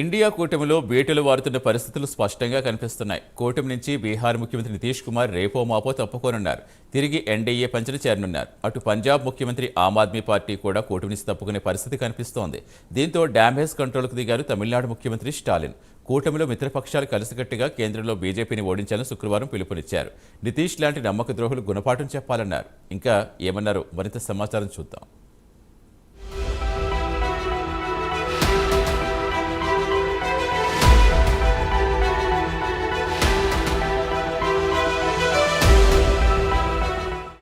India కూటమిలో బీటలు వారుతున్న పరిస్థితులు స్పష్టంగా కనిపిస్తున్నాయి. కూటమి నుంచి బీహార్ ముఖ్యమంత్రి నితీష్ కుమార్ రేపో మాపో తప్పుకోనున్నారు. తిరిగి ఎన్డీఏ పంచన చేరనున్నారు. అటు పంజాబ్ ముఖ్యమంత్రి ఆమ్ ఆద్మీ పార్టీ కూడా కూటమి నుంచి తప్పుకునే పరిస్థితి కనిపిస్తోంది. దీంతో డ్యామేజ్ కంట్రోల్కు దిగారు తమిళనాడు ముఖ్యమంత్రి స్టాలిన్. కూటమిలో మిత్రపక్షాలు కలిసికట్టుగా కేంద్రంలో బీజేపీని ఓడించాలని శుక్రవారం పిలుపునిచ్చారు. నితీష్ లాంటి నమ్మక ద్రోహులు గుణపాఠం చెప్పాలన్నారు. ఇంకా ఏమన్నారో మరింత సమాచారం చూద్దాం.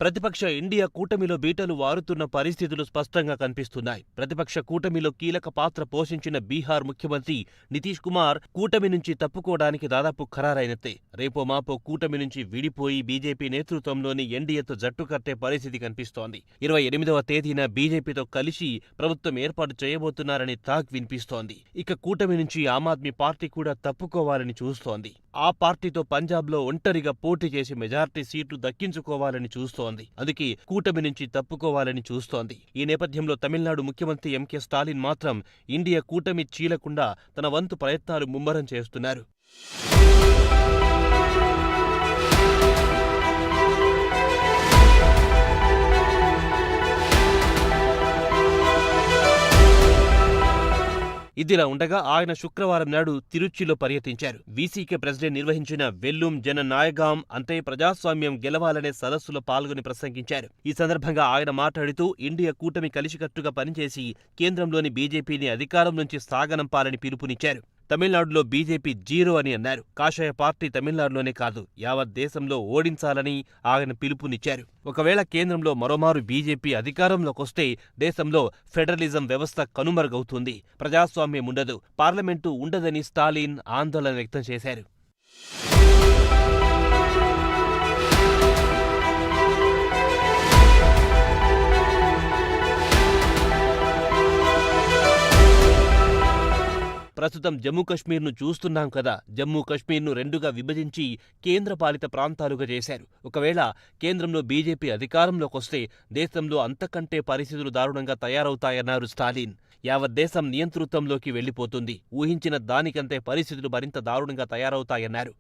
ప్రతిపక్ష ఇండియా కూటమిలో బీటలు వారుతున్న పరిస్థితులు స్పష్టంగా కనిపిస్తున్నాయి. ప్రతిపక్ష కూటమిలో కీలక పాత్ర పోషించిన బీహార్ ముఖ్యమంత్రి నితీష్ కుమార్ కూటమి నుంచి తప్పుకోవడానికి దాదాపు ఖరారైనట్టే. రేపో మాపో కూటమి నుంచి విడిపోయి బీజేపీ నేతృత్వంలోని ఎన్డీఏతో జట్టు కట్టే పరిస్థితి కనిపిస్తోంది. 28వ తేదీన బీజేపీతో కలిసి ప్రభుత్వం ఏర్పాటు చేయబోతున్నారని టాక్ వినిపిస్తోంది. ఇక కూటమి నుంచి ఆమ్ ఆద్మీ పార్టీ కూడా తప్పుకోవాలని చూస్తోంది. ఆ పార్టీతో పంజాబ్లో ఒంటరిగా పోటీ చేసి మెజార్టీ సీట్లు దక్కించుకోవాలని చూస్తోంది. అందుకే కూటమి నుంచి తప్పుకోవాలని చూస్తోంది. ఈ నేపథ్యంలో తమిళనాడు ముఖ్యమంత్రి ఎంకే స్టాలిన్ మాత్రం ఇండియా కూటమి చీలకుండా తన వంతు ప్రయత్నాలు ముమ్మరం చేస్తున్నారు. ఇదిలా ఉండగా ఆయన శుక్రవారం నాడు తిరుచిలో పర్యటించారు. వీసీకే ప్రెసిడెంట్ నిర్వహించిన వెల్లుం జన నాయగాం అంటే ప్రజాస్వామ్యం గెలవాలనే సదస్సులో పాల్గొని ప్రసంగించారు. ఈ సందర్భంగా ఆయన మాట్లాడుతూ ఇండియా కూటమి కలిసికట్టుగా పనిచేసి కేంద్రంలోని బీజేపీని అధికారం నుంచి సాగనంపాలని పిలుపునిచ్చారు. తమిళనాడులో బీజేపీ జీరో అని అన్నారు. కాషాయ పార్టీ తమిళనాడులోనే కాదు యావత్ దేశంలో ఓడించాలని ఆయన పిలుపునిచ్చారు. ఒకవేళ కేంద్రంలో మరోమారు బీజేపీ అధికారంలోకొస్తే దేశంలో ఫెడరలిజం వ్యవస్థ కనుమరుగవుతుంది, ప్రజాస్వామ్యం ఉండదు, పార్లమెంటు ఉండదని స్టాలిన్ ఆందోళన వ్యక్తం చేశారు. ప్రస్తుతం జమ్మూ కశ్మీర్ను చూస్తున్నాం కదా. జమ్మూ కశ్మీర్ను రెండుగా విభజించి కేంద్రపాలిత ప్రాంతాలుగా చేశారు. ఒకవేళ కేంద్రంలో బీజేపీ అధికారంలోకొస్తే దేశంలో అంతకంటే పరిస్థితులు దారుణంగా తయారవుతాయన్నారు స్టాలిన్. యావత్ దేశం నియంతృత్వంలోకి వెళ్లిపోతుంది, ఊహించిన దానికంటే పరిస్థితులు మరింత దారుణంగా తయారవుతాయన్నారు.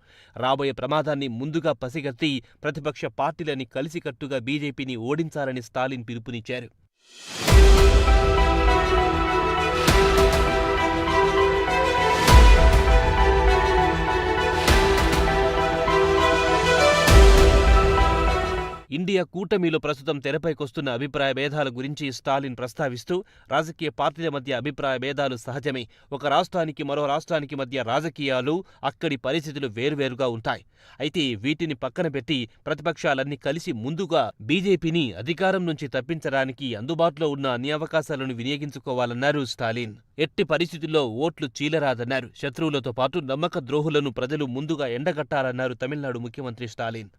రాబోయే ప్రమాదాన్ని ముందుగా పసిగట్టి ప్రతిపక్ష పార్టీలని కలిసికట్టుగా బీజేపీని ఓడించాలని స్టాలిన్ పిలుపునిచ్చారు. ఇండియా కూటమిలో ప్రస్తుతం తెరపైకొస్తున్న అభిప్రాయ భేదాల గురించి స్టాలిన్ ప్రస్తావిస్తూ రాజకీయ పార్టీల మధ్య అభిప్రాయ భేదాలు సహజమే. ఒక రాష్ట్రానికి మరో రాష్ట్రానికి మధ్య రాజకీయాలు, అక్కడి పరిస్థితులు వేరువేరుగా ఉంటాయి. అయితే వీటిని పక్కన పెట్టి ప్రతిపక్షాలన్నీ కలిసి ముందుగా బీజేపీని అధికారం నుంచి తప్పించడానికి అందుబాటులో ఉన్న అన్ని అవకాశాలను వినియోగించుకోవాలన్నారు స్టాలిన్. ఎట్టి పరిస్థితుల్లో ఓట్లు చీలరాదన్నారు. శత్రువులతో పాటు నమ్మక ద్రోహులను ప్రజలు ముందుగా ఎండగట్టాలన్నారు తమిళనాడు ముఖ్యమంత్రి స్టాలిన్.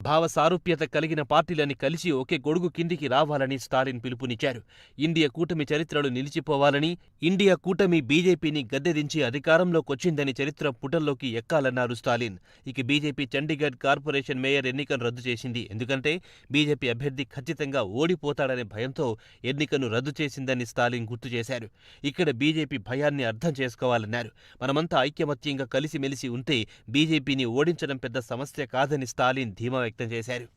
భావ సారూప్యత కలిగిన పార్టీలని కలిసి ఒకే గొడుగు కిందికి రావాలని స్టాలిన్ పిలుపునిచ్చారు. ఇండియా కూటమి చరిత్రలు నిలిచిపోవాలని, ఇండియా కూటమి బీజేపీని గద్దెదించి అధికారంలోకొచ్చిందని చరిత్ర పుటల్లోకి ఎక్కాలన్నారు స్టాలిన్. ఇక బీజేపీ చండీగఢ్ కార్పొరేషన్ మేయర్ ఎన్నికను రద్దు చేసింది. ఎందుకంటే బీజేపీ అభ్యర్థి ఖచ్చితంగా ఓడిపోతాడనే భయంతో ఎన్నికను రద్దు చేసిందని స్టాలిన్ గుర్తు చేశారు. ఇక్కడ బీజేపీ భయాన్ని అర్థం చేసుకోవాలన్నారు. మనమంతా ఐక్యమత్యంగా కలిసిమెలిసి ఉంటే బీజేపీని ఓడించడం పెద్ద సమస్య కాదని స్టాలిన్ ధీమా వ్యక్తం చేశారు.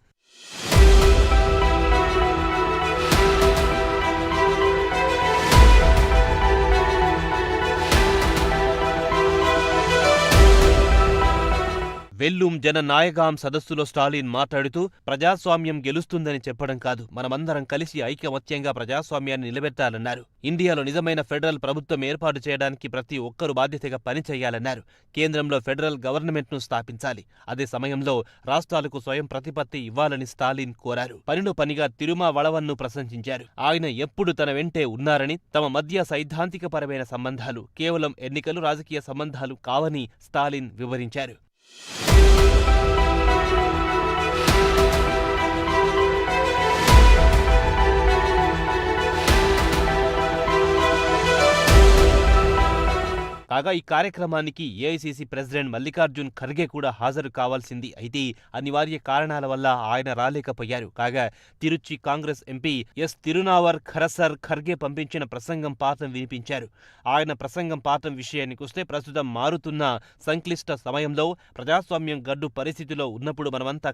వెల్లుం జన నాయగాం సదస్సులో స్టాలిన్ మాట్లాడుతూ ప్రజాస్వామ్యం గెలుస్తుందని చెప్పడం కాదు, మనమందరం కలిసి ఐకమత్యంగా ప్రజాస్వామ్యాన్ని నిలబెట్టాలన్నారు. ఇండియాలో నిజమైన ఫెడరల్ ప్రభుత్వం ఏర్పాటు చేయడానికి ప్రతి ఒక్కరూ బాధ్యతగా పనిచేయాలన్నారు. కేంద్రంలో ఫెడరల్ గవర్నమెంట్ను స్థాపించాలి. అదే సమయంలో రాష్ట్రాలకు స్వయం ప్రతిపత్తి ఇవ్వాలని స్టాలిన్ కోరారు. పనిలో పనిగా తిరుమావళవన్ను ప్రశంసించారు. ఆయన ఎప్పుడు తన వెంటే ఉన్నారని, తమ మధ్య సైద్ధాంతికపరమైన సంబంధాలు కేవలం ఎన్నికలు, రాజకీయ సంబంధాలు కావని స్టాలిన్ వివరించారు. కాగా ఈ కార్యక్రమానికి ఏఐసీసీ ప్రెసిడెంట్ మల్లికార్జున్ ఖర్గే కూడా హాజరు కావాల్సింది. అయితే అనివార్య కారణాల వల్ల ఆయన రాలేకపోయారు. కాగా తిరుచి కాంగ్రెస్ ఎంపీ ఎస్ తిరునావర్ ఖరసర్ ఖర్గే పంపించిన ప్రసంగం పాఠం వినిపించారు. ఆయన ప్రసంగం పాఠం విషయానికొస్తే ప్రస్తుతం మారుతున్న సంక్లిష్ట సమయంలో ప్రజాస్వామ్యం గడ్డు పరిస్థితిలో ఉన్నప్పుడు మనమంతా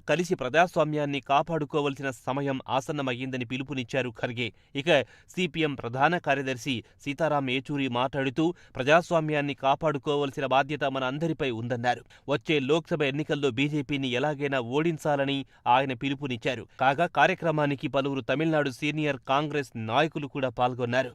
కలిసి ప్రజాస్వామ్యాన్ని కాపాడుకోవలసిన సమయం ఆసన్నమయ్యిందని పిలుపునిచ్చారు ఖర్గే. ఇక సిపిఎం ప్రధాన కార్యదర్శి సీతారాం ఏచూరి మాట్లాడుతూ ప్రజాస్వామ్యాన్ని కాపాడుకోవలసిన బాధ్యత మన అందరిపై ఉందన్నారు. వచ్చే లోక్సభ ఎన్నికల్లో బీజేపీని ఎలాగైనా ఓడించాలని ఆయన పిలుపునిచ్చారు. కాగా కార్యక్రమానికి పలువురు తమిళనాడు సీనియర్ కాంగ్రెస్ నాయకులు కూడా పాల్గొన్నారు.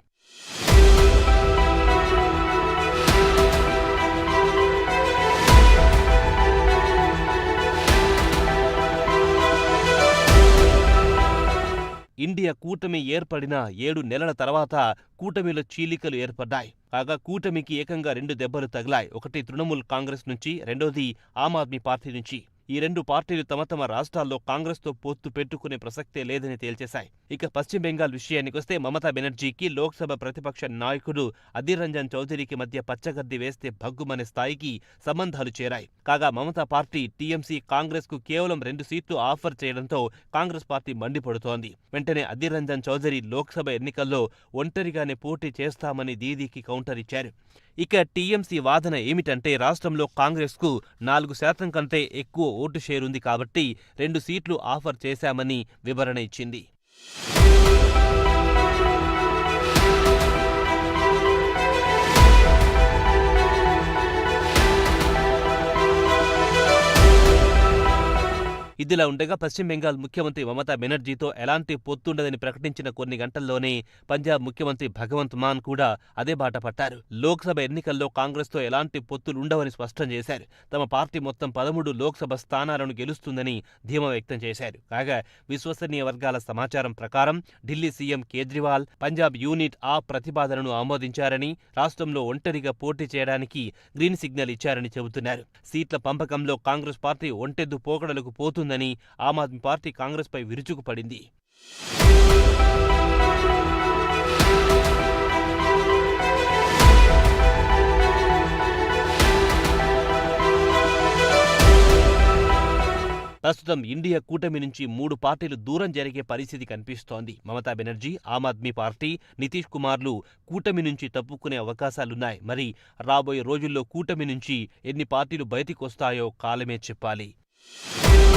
ఇండియా కూటమి ఏర్పడిన 7 నెలల తర్వాత కూటమిలో చీలికలు ఏర్పడ్డాయి. కాగా కూటమికి ఏకంగా 2 దెబ్బలు తగిలాయి. ఒకటి తృణమూల్ కాంగ్రెస్ నుంచి, రెండోది ఆమ్ ఆద్మీ పార్టీ నుంచి. ఈ 2 పార్టీలు తమ రాష్ట్రాల్లో కాంగ్రెస్తో పొత్తు పెట్టుకునే ప్రసక్తే లేదని తేల్చేశాయి. ఇక పశ్చిమ బెంగాల్ విషయానికొస్తే మమతా బెనర్జీకి లోక్సభ ప్రతిపక్ష నాయకుడు అధీర్ రంజన్ చౌదరికి మధ్య పచ్చగడ్డి వేస్తే భగ్గుమనే స్థాయికి సంబంధాలు చేరాయి. కాగా మమతా పార్టీ టీఎంసీ కాంగ్రెస్ కు కేవలం 2 సీట్లు ఆఫర్ చేయడంతో కాంగ్రెస్ పార్టీ మండిపడుతోంది. వెంటనే అధీర్ రంజన్ చౌదరి లోక్సభ ఎన్నికల్లో ఒంటరిగానే పోటీ చేస్తామని దీదీకి కౌంటర్ ఇచ్చారు. ఇక టీఎంసీ వాదన ఏమిటంటే రాష్ట్రంలో కాంగ్రెస్కు 4% కంటే ఎక్కువ ఓటు షేర్ ఉంది కాబట్టి 2 సీట్లు ఆఫర్ చేశామని వివరణ ఇచ్చింది. ఇదిలా ఉండగా పశ్చిమ బెంగాల్ ముఖ్యమంత్రి మమతా బెనర్జీతో ఎలాంటి పొత్తుండదని ప్రకటించిన కొన్ని గంటల్లోనే పంజాబ్ ముఖ్యమంత్రి భగవంత్ మాన్ కూడా అదే బాట పట్టారు. లోక్సభ ఎన్నికల్లో కాంగ్రెస్తో ఎలాంటి పొత్తులుండవని స్పష్టం చేశారు. తమ పార్టీ మొత్తం 13 లోక్సభ స్థానాలను గెలుస్తుందని ధీమా వ్యక్తం చేశారు. కాగా విశ్వసనీయ వర్గాల సమాచారం ప్రకారం ఢిల్లీ సీఎం కేజ్రీవాల్ పంజాబ్ యూనిట్ ఆ ప్రతిపాదనను ఆమోదించారని, రాష్ట్రంలో ఒంటరిగా పోటీ చేయడానికి గ్రీన్ సిగ్నల్ ఇచ్చారని చెబుతున్నారు. సీట్ల పంపకంలో కాంగ్రెస్ పార్టీ ఒంటెద్దు పోకడలకు పోతుందని ఆమ్ ఆద్మీ పార్టీ కాంగ్రెస్ పై విరుచుకుపడింది. ప్రస్తుతం ఇండియా కూటమి నుంచి 3 పార్టీలు దూరం జరిగే పరిస్థితి కనిపిస్తోంది. మమతా బెనర్జీ, ఆమ్ ఆద్మీ పార్టీ, నితీష్ కుమార్లు కూటమి నుంచి తప్పుకునే అవకాశాలున్నాయి. మరి రాబోయే రోజుల్లో కూటమి నుంచి ఎన్ని పార్టీలు బయటికొస్తాయో కాలమే చెప్పాలి.